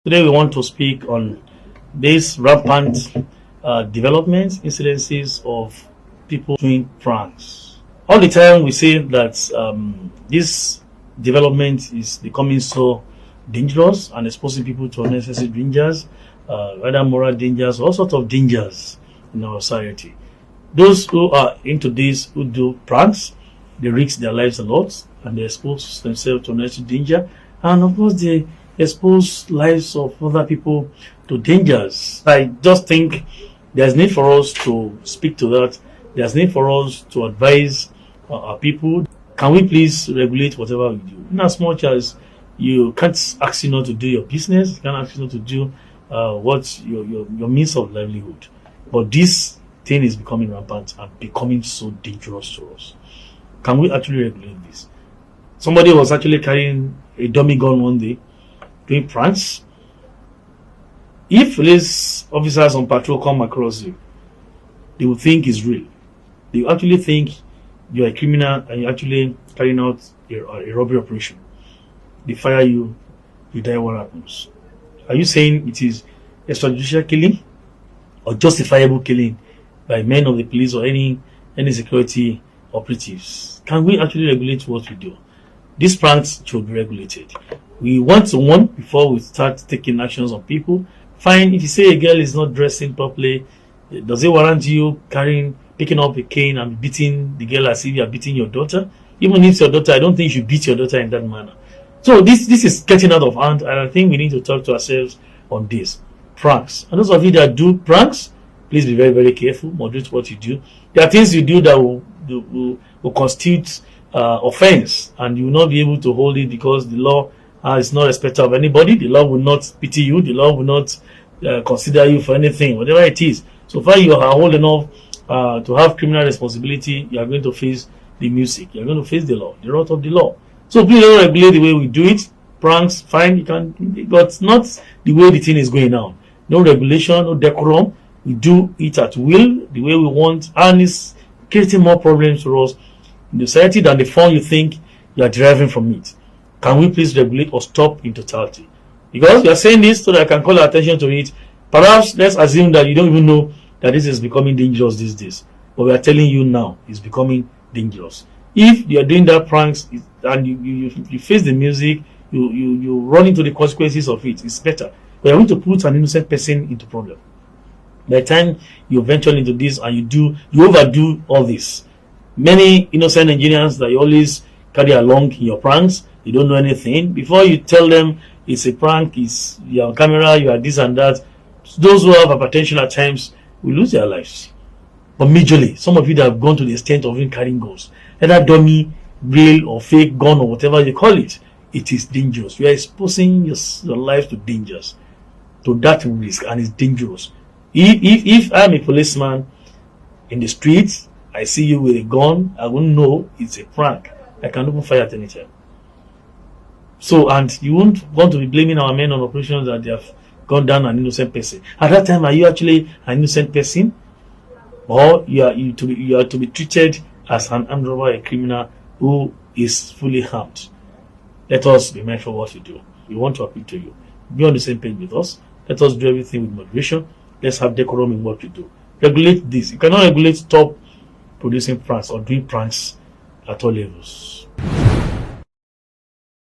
Today we want to speak on this rampant development incidences of people doing pranks. All the time we say that this development is becoming so dangerous and exposing people to unnecessary dangers, whether moral dangers, all sorts of dangers in our society. Those who are into this, who do pranks, they risk their lives a lot and they expose themselves to unnecessary danger, and of course they expose lives of other people to dangers. I just think there's need for us to speak to that. There's need for us to advise our people. Can we please regulate whatever we do? In as much as you can't ask you not to do your business, you can't ask you not to do what's your means of livelihood. But this thing is becoming rampant and becoming so dangerous to us. Can we actually regulate this? Somebody was actually carrying a dummy gun one day, doing pranks. If police officers on patrol come across you, they will think it's real. They will actually think you're a criminal and you're actually carrying out a robbery operation. They fire you, you die. What happens? Are you saying it is extrajudicial killing or justifiable killing by men of the police or any security operatives? Can we actually regulate what we do? These pranks should be regulated. We want to warn before we start taking actions on people. Fine, if you say a girl is not dressing properly, does it warrant you picking up a cane and beating the girl as if you are beating your daughter? Even if it's your daughter, I don't think you should beat your daughter in that manner. So this is getting out of hand, and I think we need to talk to ourselves on this. Pranks. And those of you that do pranks, please be very, very careful. Moderate what you do. There are things you do that will constitute offense, and you will not be able to hold it because the law is not respecter of anybody. The law will not pity you. The law will not consider you for anything, whatever it is. So far you are old enough to have criminal responsibility, you are going to face the music. You are going to face the law, the wrath of the law. So please don't regulate the way we do it. Pranks, fine, you can, but not the way the thing is going now. No regulation, no decorum. We do it at will, the way we want, and it's creating more problems for us in the society than the fun you think you are deriving from it. Can we please regulate or stop in totality? Because we are saying this so that I can call attention to it. Perhaps let's assume that you don't even know that this is becoming dangerous these days. But we are telling you now it's becoming dangerous. If you are doing that pranks and you face the music, you run into the consequences of it, it's better. But you're going to put an innocent person into problem. By the time you venture into this and you overdo all this. Many innocent Nigerians that you always carry along in your pranks, they don't know anything. Before you tell them it's a prank, you're on camera, you are this and that, those who have hypertension at times will lose their lives. But majorly, some of you that have gone to the extent of even carrying guns, either dummy, real or fake gun or whatever you call it, it is dangerous. You are exposing your life to dangers, to that risk, and it's dangerous. If I'm a policeman in the streets, I see you with a gun, I won't know it's a prank. I can open fire at any time. So, and you won't want to be blaming our men on operations that they have gone down an innocent person. At that time, are you actually an innocent person? Or you are to be treated as an armed robber, a criminal who is fully harmed? Let us be mindful of what we do. We want to appeal to you. Be on the same page with us. Let us do everything with moderation. Let's have decorum in what we do. Regulate this. You cannot regulate stop producing pranks or doing pranks at all levels.